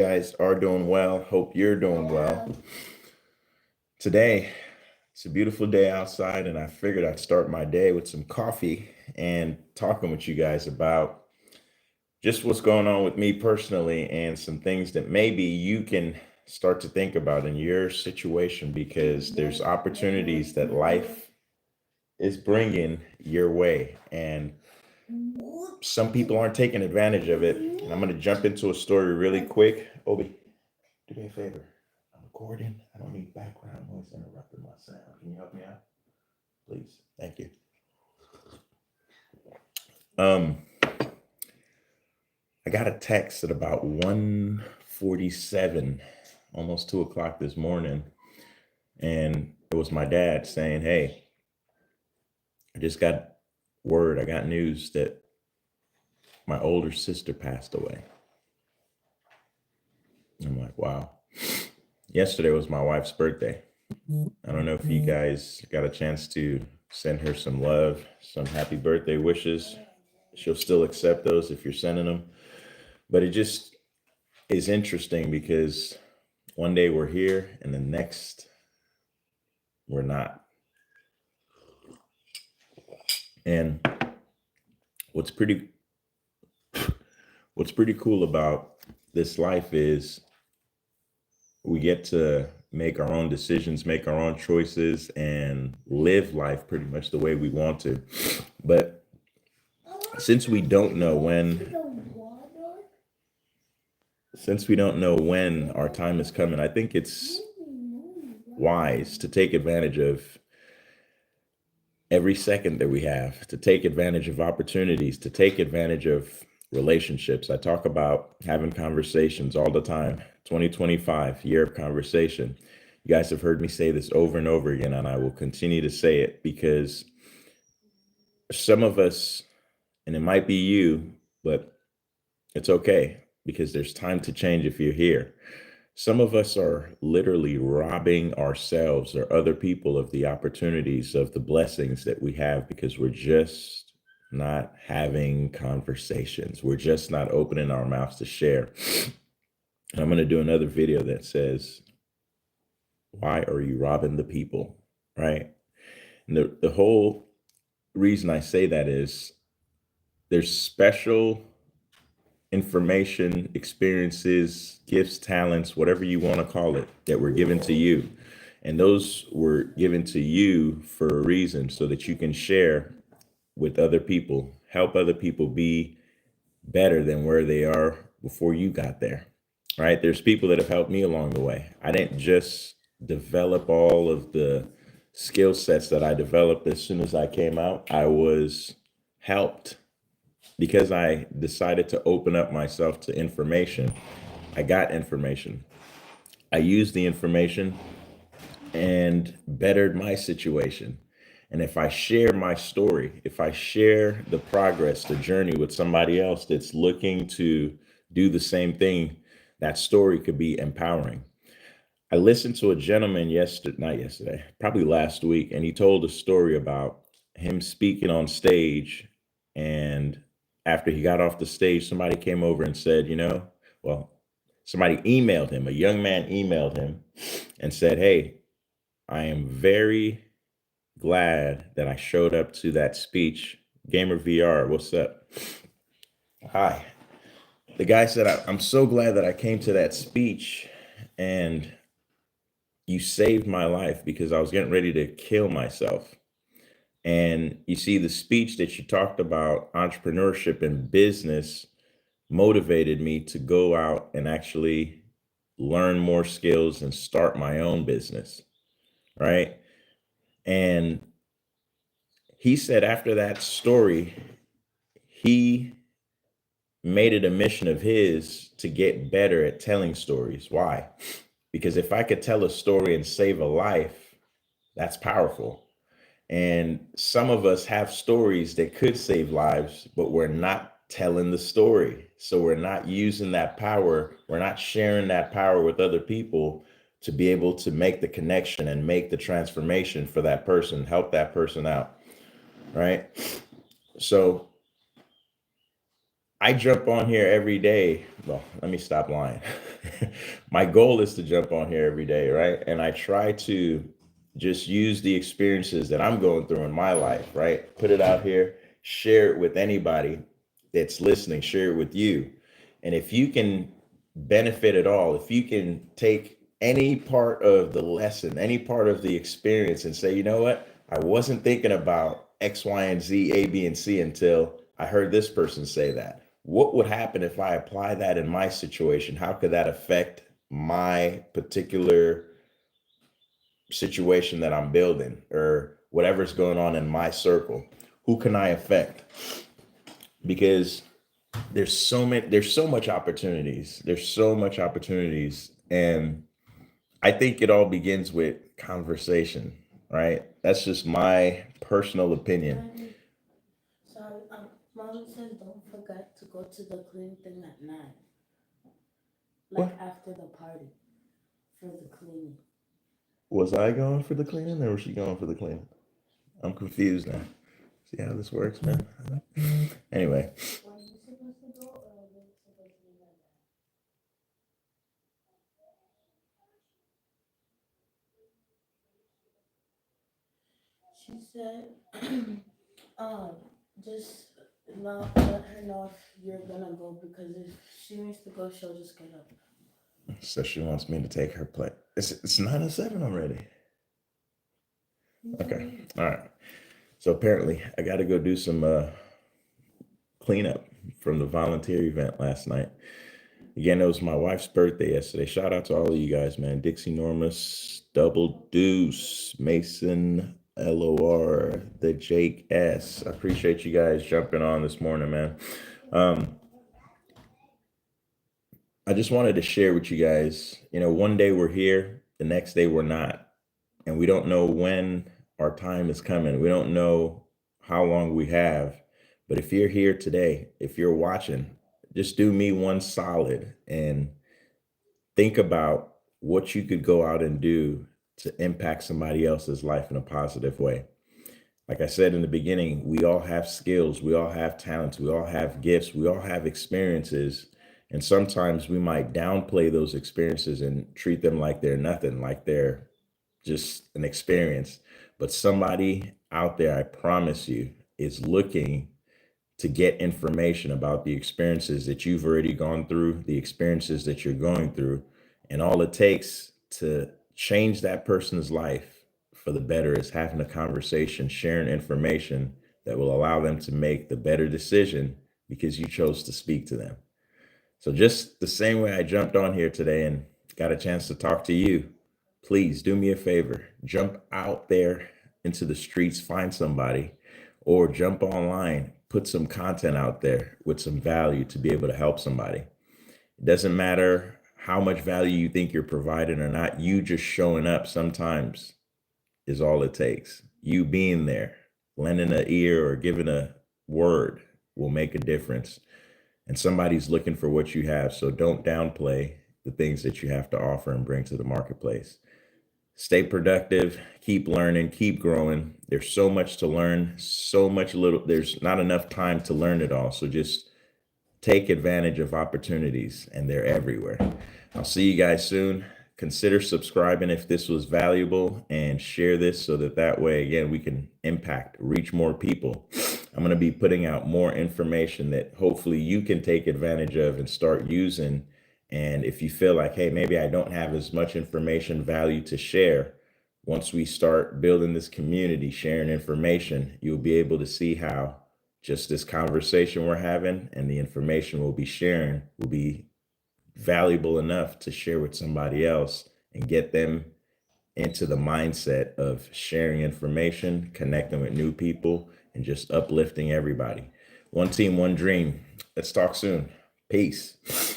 Guys are doing well. Hope you're doing well. Today, it's a beautiful day outside, and I figured I'd start my day with some coffee and talking with you guys about just what's going on with me personally and some things that maybe you can start to think about in your situation because there's opportunities that life is bringing your way. And some people aren't taking advantage of it. And I'm going to jump into a story really quick. Obi, do me a favor. I'm recording. I don't need background noise interrupting my sound. Can you help me out, please? Thank you. Um, I got a text at about 1:47, almost 2 o'clock this morning, and it was my dad saying, "Hey, I just got word. I got news that my older sister passed away." I'm like, "Wow." Yesterday was my wife's birthday. I don't know if you guys got a chance to send her some love, some happy birthday wishes. She'll still accept those if you're sending them. But it just is interesting because one day we're here and the next we're not. And what's pretty what's pretty cool about this life is we get to make our own decisions, make our own choices, and live life pretty much the way we want to. But since we don't know when since we don't know when our time is coming, I think it's wise to take advantage of every second that we have, to take advantage of opportunities, to take advantage of relationships. I talk about having conversations all the time. 2025, year of conversation. You guys have heard me say this over and over again, and I will continue to say it because some of us, and it might be you, but it's okay because there's time to change if you're here. Some of us are literally robbing ourselves or other people of the opportunities of the blessings that we have because we're just not having conversations. We're just not opening our mouths to share. And I'm going to do another video that says, why are you robbing the people? Right? And the whole reason I say that is there's special information, experiences, gifts, talents, whatever you want to call it, that were given to you. And those were given to you for a reason so that you can share with other people, help other people be better than where they are before you got there. Right? There's people that have helped me along the way. I didn't just develop all of the skill sets that I developed as soon as I came out. I was helped because I decided to open up myself to information. I got information. I used the information and bettered my situation. And if I share my story, if I share the progress, the journey with somebody else that's looking to do the same thing, that story could be empowering. I listened to a gentleman yesterday, not yesterday, probably last week, and he told a story about him speaking on stage. And after he got off the stage, somebody came over and said, well, somebody emailed him, a young man emailed him and said, "Hey, I am very glad that I showed up to that speech. Gamer VR, what's up?" Hi. The guy said, "I'm so glad that I came to that speech and you saved my life because I was getting ready to kill myself." And you see, the speech that you talked about, entrepreneurship and business, motivated me to go out and actually learn more skills and start my own business. Right. And he said after that story, he made it a mission of his to get better at telling stories. Why? Because if I could tell a story and save a life, that's powerful. And some of us have stories that could save lives, but we're not telling the story. So we're not using that power. We're not sharing that power with other people to be able to make the connection and make the transformation for that person, help that person out. Right. So I jump on here every day. Well, let me stop lying. My goal is to jump on here every day, right? And I try to just use the experiences that I'm going through in my life, right? Put it out here, share it with anybody that's listening, share it with you. And if you can benefit at all, if you can take any part of the lesson, any part of the experience and say, you know what? I wasn't thinking about X, Y, and Z, A, B, and C until I heard this person say that. What would happen if I apply that in my situation? How could that affect my particular situation that I'm building or whatever's going on in my circle? Who can I affect? Because there's so much opportunities. There's so much opportunities. And I think it all begins with conversation, right? That's just my personal opinion. Sorry, Mom says don't forget to go to the clean thing at 9, like What? after the party for the cleaning. Was I going for the cleaning or was she going for the cleaning? I'm confused now. See how this works, man? Anyway, Were you supposed to go or were you supposed to be like that? She said, um, just not let her know if you're gonna go because if she needs to go, she'll just get up. so she wants me to take her plate. It's 9:07 already. Okay. All right. So apparently I got to go do some cleanup from the volunteer event last night. Again, it was my wife's birthday yesterday. Shout out to all of you guys, man. Dixie Normus, Double Deuce, Mason, LOR, the Jake S. I appreciate you guys jumping on this morning, man. Um, I just wanted to share with you guys, one day we're here, the next day we're not. And we don't know when our time is coming. We don't know how long we have. But if you're here today, if you're watching, just do me one solid and think about what you could go out and do to impact somebody else's life in a positive way. Like I said in the beginning, we all have skills, we all have talents, we all have gifts, we all have experiences. And sometimes we might downplay those experiences and treat them like they're nothing, like they're just an experience. But somebody out there, I promise you, is looking to get information about the experiences that you've already gone through, the experiences that you're going through. And all it takes to change that person's life for the better is having a conversation, sharing information that will allow them to make the better decision because you chose to speak to them. So, just the same way I jumped on here today and got a chance to talk to you, please do me a favor. Jump out there into the streets, find somebody, or jump online, put some content out there with some value to be able to help somebody. It doesn't matter how much value you think you're providing or not, you just showing up sometimes is all it takes. You being there, lending an ear or giving a word will make a difference. And somebody's looking for what you have. So don't downplay the things that you have to offer and bring to the marketplace. Stay productive, keep learning, keep growing. There's so much to learn, so much little, there's not enough time to learn it all. So just take advantage of opportunities, and they're everywhere. I'll see you guys soon. Consider subscribing if this was valuable and share this so that way, again, we can impact, reach more people. I'm going to be putting out more information that hopefully you can take advantage of and start using. And if you feel like, hey, maybe I don't have as much information value to share, once we start building this community, sharing information, you'll be able to see how just this conversation we're having and the information we'll be sharing will be valuable enough to share with somebody else and get them into the mindset of sharing information, connecting with new people, and just uplifting everybody. One team, one dream. Let's talk soon. Peace.